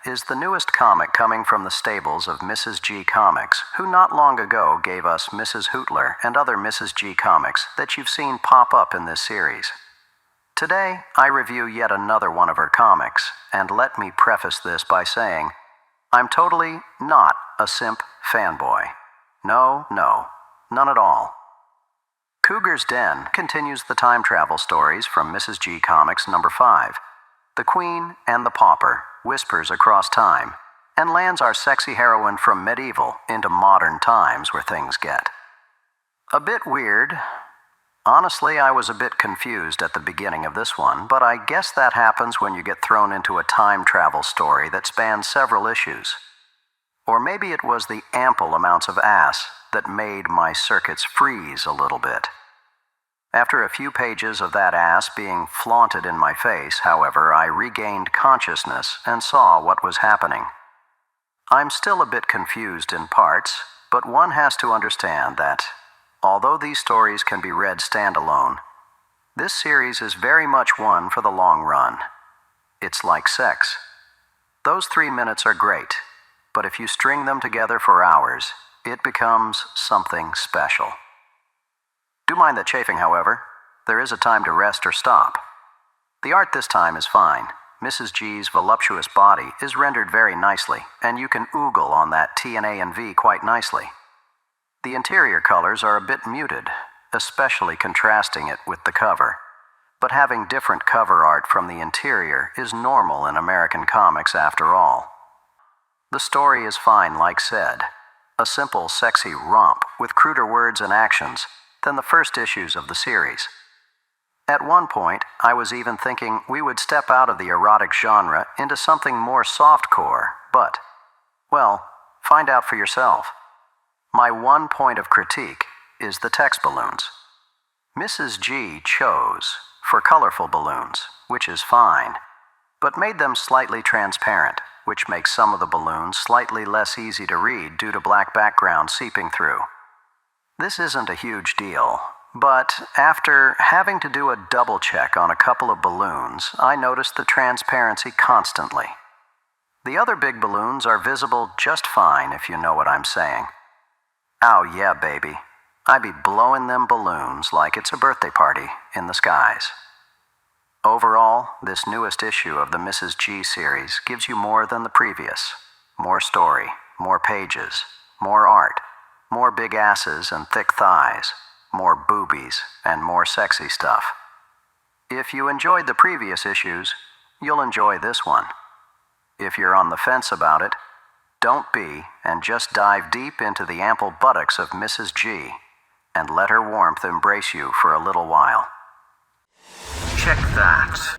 is the newest comic coming from the stables of Mrs. G Comics, who not long ago gave us Mrs. Hootler and other Mrs. G comics that you've seen pop up in this series. Today, I review yet another one of her comics, and let me preface this by saying, I'm totally not a simp fanboy. No, none at all. Cougars Den continues the time travel stories from Mrs. G Comics number 5. The Queen and the Pauper whispers across time and lands our sexy heroine from medieval into modern times where things get a bit weird. Honestly, I was a bit confused at the beginning of this one, but I guess that happens when you get thrown into a time travel story that spans several issues. Or maybe it was the ample amounts of ass that made my circuits freeze a little bit. After a few pages of that ass being flaunted in my face, however, I regained consciousness and saw what was happening. I'm still a bit confused in parts, but one has to understand that, although these stories can be read standalone, this series is very much one for the long run. It's like sex. Those 3 minutes are great, but if you string them together for hours, it becomes something special. Do mind the chafing, however. There is a time to rest or stop. The art this time is fine. Mrs. G's voluptuous body is rendered very nicely, and you can oogle on that T and A and V quite nicely. The interior colors are a bit muted, especially contrasting it with the cover. But having different cover art from the interior is normal in American comics after all. The story is fine, like said. A simple, sexy romp with cruder words and actions than the first issues of the series. At one point, I was even thinking we would step out of the erotic genre into something more softcore, but, well, find out for yourself. My one point of critique is the text balloons. Mrs. G chose for colorful balloons, which is fine, but made them slightly transparent, which makes some of the balloons slightly less easy to read due to black background seeping through. This isn't a huge deal, but after having to do a double check on a couple of balloons, I noticed the transparency constantly. The other big balloons are visible just fine, if you know what I'm saying. Oh yeah, baby. I be blowing them balloons like it's a birthday party in the skies. Overall, this newest issue of the Mrs. G series gives you more than the previous. More story, more pages, more art, more big asses and thick thighs, more boobies, and more sexy stuff. If you enjoyed the previous issues, you'll enjoy this one. If you're on the fence about it, don't be, and just dive deep into the ample buttocks of Mrs. G, and let her warmth embrace you for a little while. Check that.